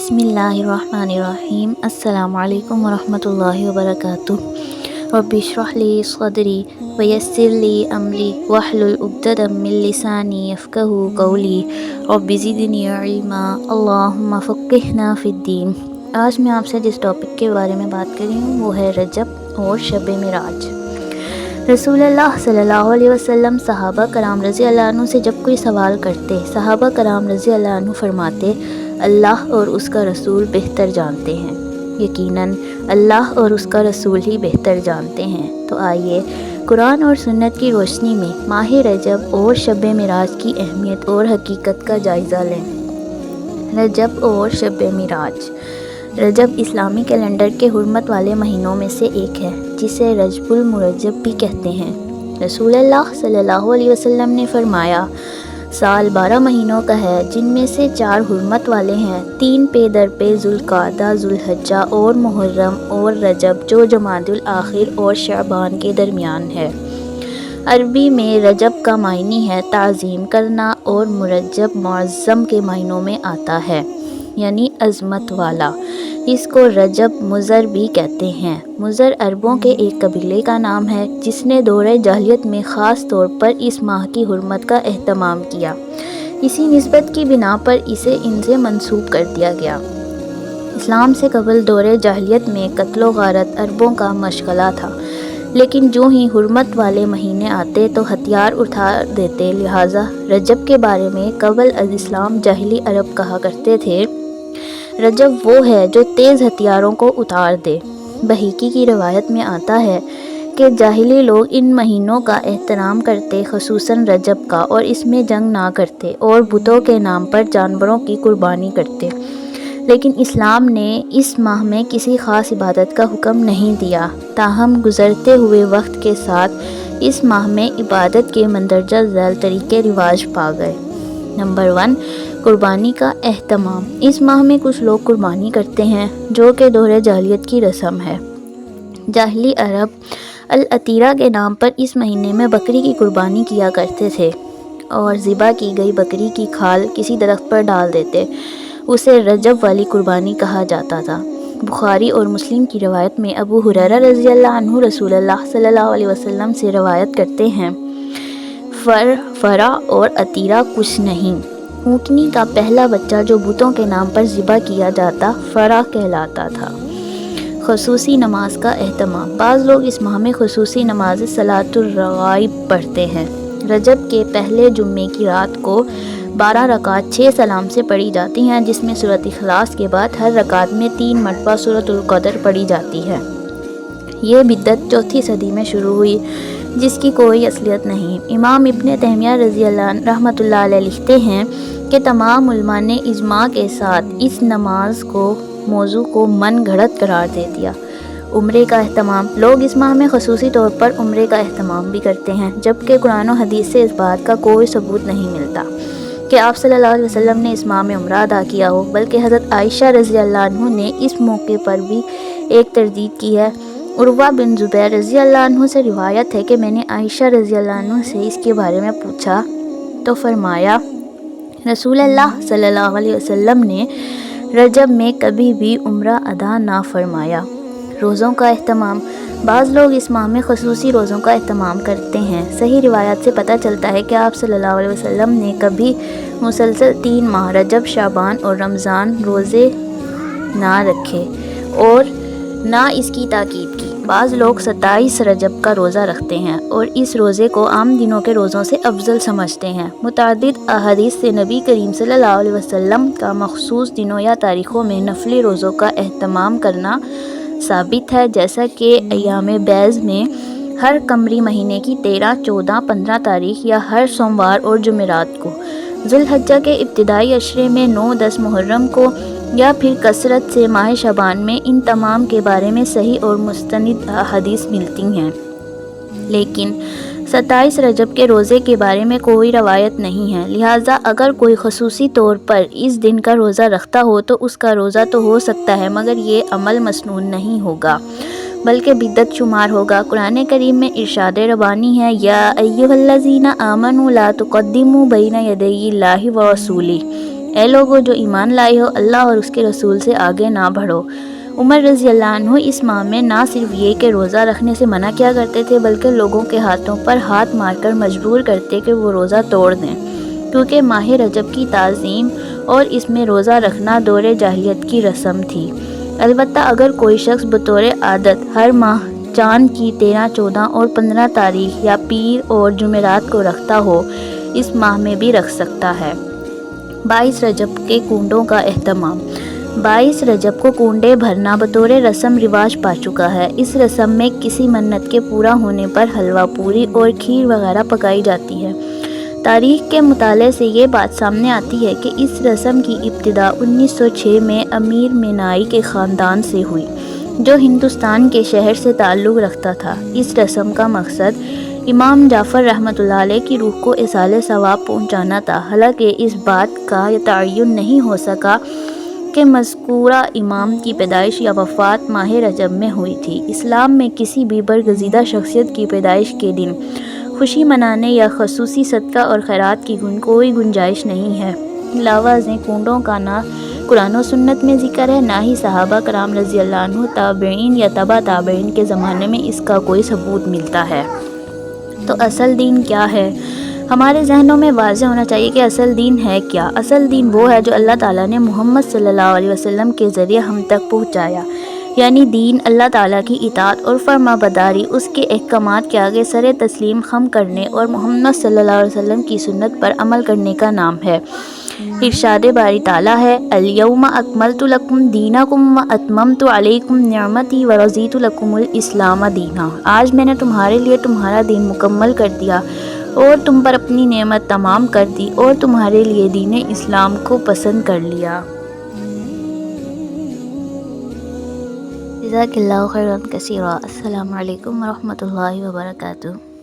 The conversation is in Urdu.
بسم اللہ الرحمن الرحیم۔ السلام علیکم ورحمۃ اللہ وبرکاتہ۔ رب اشرح لی صدری ویسر لی امری واحلل عقدۃ من لسانی یفقہوا قولی رب زدنی علما اللہم فقہنا فی الدین۔ آج میں آپ سے جس ٹاپک کے بارے میں بات کر رہی ہوں وہ ہے رجب اور شب معراج۔ رسول اللہ صلی اللہ علیہ وسلم صحابہ کرام رضی اللہ عنہ سے جب کوئی سوال کرتے، صحابہ کرام رضی اللہ عنہ فرماتے اللہ اور اس کا رسول بہتر جانتے ہیں، یقیناً اللہ اور اس کا رسول ہی بہتر جانتے ہیں۔ تو آئیے قرآن اور سنت کی روشنی میں ماہ رجب اور شب معراج کی اہمیت اور حقیقت کا جائزہ لیں۔ رجب اور شب معراج۔ رجب اسلامی کیلنڈر کے حرمت والے مہینوں میں سے ایک ہے، جسے رجب المرجب بھی کہتے ہیں۔ رسول اللہ صلی اللہ علیہ وسلم نے فرمایا، سال 12 مہینوں کا ہے، جن میں سے 4 حرمت والے ہیں، 3 پے در پے ذوالقعدہ، ذوالحجہ اور محرم، اور رجب جو جمادی الاخر اور شعبان کے درمیان ہے۔ عربی میں رجب کا معنی ہے تعظیم کرنا، اور مرجب معظم کے معنوں میں آتا ہے، یعنی عظمت والا۔ اس کو رجب مضر بھی کہتے ہیں۔ مضر عربوں کے ایک قبیلے کا نام ہے جس نے دور جاہلیت میں خاص طور پر اس ماہ کی حرمت کا اہتمام کیا۔ اسی نسبت کی بنا پر اسے ان سے منسوب کر دیا گیا۔ اسلام سے قبل دور جاہلیت میں قتل و غارت عربوں کا مشغلہ تھا، لیکن جو ہی حرمت والے مہینے آتے تو ہتھیار اٹھا دیتے، لہٰذا رجب کے بارے میں قبل از اسلام جاہلی عرب کہا کرتے تھے، رجب وہ ہے جو تیز ہتھیاروں کو اتار دے۔ بحیقی کی روایت میں آتا ہے کہ جاہلی لوگ ان مہینوں کا احترام کرتے، خصوصاً رجب کا، اور اس میں جنگ نہ کرتے اور بتوں کے نام پر جانوروں کی قربانی کرتے۔ لیکن اسلام نے اس ماہ میں کسی خاص عبادت کا حکم نہیں دیا، تاہم گزرتے ہوئے وقت کے ساتھ اس ماہ میں عبادت کے مندرجہ ذیل طریقے رواج پا گئے۔ نمبر 1، قربانی کا اہتمام۔ اس ماہ میں کچھ لوگ قربانی کرتے ہیں، جو کہ دور جاہلیت کی رسم ہے۔ جاہلی عرب العطیرہ کے نام پر اس مہینے میں بکری کی قربانی کیا کرتے تھے، اور ذبح کی گئی بکری کی کھال کسی درخت پر ڈال دیتے۔ اسے رجب والی قربانی کہا جاتا تھا۔ بخاری اور مسلم کی روایت میں ابو ہریرہ رضی اللہ عنہ رسول اللہ صلی اللہ علیہ وسلم سے روایت کرتے ہیں، فرا اور عطیرہ کچھ نہیں۔ اونٹنی کا پہلا بچہ جو بتوں کے نام پر ذبح کیا جاتا فرا کہلاتا تھا۔ خصوصی نماز کا اہتمام۔ بعض لوگ اس ماہ میں خصوصی نماز صلاۃ الرغائب پڑھتے ہیں۔ رجب کے پہلے جمعے کی رات کو 12 رکعت 6 سلام سے پڑھی جاتی ہیں، جس میں سورۃ اخلاص کے بعد ہر رکعت میں 3 مرتبہ سورۃ القدر پڑھی جاتی ہے۔ یہ بدعت 4 صدی میں شروع ہوئی، جس کی کوئی اصلیت نہیں۔ امام ابن تیمیہ رضی اللہ عنہ رحمۃ اللہ علیہ لکھتے ہیں کہ تمام علماء نے اجماع کے ساتھ اس نماز کو موضوع کو من گھڑت قرار دے دیا۔ عمرے کا اہتمام۔ لوگ اس ماہ میں خصوصی طور پر عمرے کا اہتمام بھی کرتے ہیں، جبکہ قرآن و حدیث سے اس بات کا کوئی ثبوت نہیں ملتا کہ آپ صلی اللہ علیہ وسلم نے اس ماہ میں عمرہ ادا کیا ہو، بلکہ حضرت عائشہ رضی اللہ عنہ نے اس موقع پر بھی ایک تردید کی ہے۔ عروہ بن زبیر رضی اللہ عنہ سے روایت ہے کہ میں نے عائشہ رضی اللہ عنہ سے اس کے بارے میں پوچھا تو فرمایا، رسول اللہ صلی اللہ علیہ وسلم نے رجب میں کبھی بھی عمرہ ادا نہ فرمایا۔ روزوں کا اہتمام۔ بعض لوگ اس ماہ میں خصوصی روزوں کا اہتمام کرتے ہیں۔ صحیح روایات سے پتہ چلتا ہے کہ آپ صلی اللہ علیہ وسلم نے کبھی مسلسل 3 ماہ رجب، شعبان اور رمضان روزے نہ رکھے اور نہ اس کی تاکید کی۔ بعض لوگ 27 رجب کا روزہ رکھتے ہیں اور اس روزے کو عام دنوں کے روزوں سے افضل سمجھتے ہیں۔ متعدد احادیث سے نبی کریم صلی اللہ علیہ وسلم کا مخصوص دنوں یا تاریخوں میں نفلی روزوں کا اہتمام کرنا ثابت ہے، جیسا کہ ایام بیض میں ہر قمری مہینے کی 13، 14، 15 تاریخ یا ہر سوموار اور جمعرات کو، ذوالحجہ کے ابتدائی عشرے میں 9، 10 محرم کو، یا پھر کثرت سے ماہ شعبان میں۔ ان تمام کے بارے میں صحیح اور مستند احادیث ملتی ہیں، لیکن 27 رجب کے روزے کے بارے میں کوئی روایت نہیں ہے، لہٰذا اگر کوئی خصوصی طور پر اس دن کا روزہ رکھتا ہو تو اس کا روزہ تو ہو سکتا ہے، مگر یہ عمل مسنون نہیں ہوگا بلکہ بدعت شمار ہوگا۔ قرآن کریم میں ارشاد ربانی ہے، یا ایھا الذین آمنوا لا تقدموا بین یدی اللہ ورسولہ، اے لوگو جو ایمان لائے ہو، اللہ اور اس کے رسول سے آگے نہ بڑھو۔ عمر رضی اللہ عنہ اس ماہ میں نہ صرف یہ کہ روزہ رکھنے سے منع کیا کرتے تھے بلکہ لوگوں کے ہاتھوں پر ہاتھ مار کر مجبور کرتے کہ وہ روزہ توڑ دیں، کیونکہ ماہ رجب کی تعظیم اور اس میں روزہ رکھنا دور جاہلیت کی رسم تھی۔ البتہ اگر کوئی شخص بطور عادت ہر ماہ چاند کی 13، 14 اور 15 تاریخ یا پیر اور جمعرات کو رکھتا ہو، اس ماہ میں بھی رکھ سکتا ہے۔ 22 رجب کے کنڈوں کا اہتمام۔ 22 رجب کو کنڈے بھرنا بطور رسم رواج پا چکا ہے۔ اس رسم میں کسی منت کے پورا ہونے پر حلوہ پوری اور کھیر وغیرہ پکائی جاتی ہے۔ تاریخ کے مطالعے سے یہ بات سامنے آتی ہے کہ اس رسم کی ابتدا 1906 میں امیر مینائی کے خاندان سے ہوئی، جو ہندوستان کے شہر سے تعلق رکھتا تھا۔ اس رسم کا مقصد امام جعفر رحمۃ اللہ علیہ کی روح کو ایصال ثواب پہنچانا تھا، حالانکہ اس بات کا تعین نہیں ہو سکا کہ مذکورہ امام کی پیدائش یا وفات ماہ رجب میں ہوئی تھی۔ اسلام میں کسی بھی برگزیدہ شخصیت کی پیدائش کے دن خوشی منانے یا خصوصی صدقہ اور خیرات کی کوئی گنجائش نہیں ہے۔ علاوہ ازیں کنڈوں کا نہ قرآن و سنت میں ذکر ہے، نہ ہی صحابہ کرام رضی اللہ عنہ، تابعین یا تبع تابعین کے زمانے میں اس کا کوئی ثبوت ملتا ہے۔ تو اصل دین کیا ہے؟ ہمارے ذہنوں میں واضح ہونا چاہیے کہ اصل دین ہے کیا۔ اصل دین وہ ہے جو اللہ تعالیٰ نے محمد صلی اللہ علیہ وسلم کے ذریعے ہم تک پہنچایا، یعنی دین اللہ تعالیٰ کی اطاعت اور فرما برداری، اس کے احکامات کے آگے سر تسلیم خم کرنے اور محمد صلی اللہ علیہ وسلم کی سنت پر عمل کرنے کا نام ہے۔ ارشاد باری تعالیٰ ہے، الیوم اکملت لکم دینکم واتممت علیکم نعمتی ورضیت لکم الاسلام دینا۔ آج میں نے تمہارے لیے تمہارا دین مکمل کر دیا اور تم پر اپنی نعمت تمام کر دی اور تمہارے لیے دین اسلام کو پسند کر لیا۔ جزاک اللہ خیرا کثیرا۔ السلام علیکم ورحمۃ اللہ وبرکاتہ۔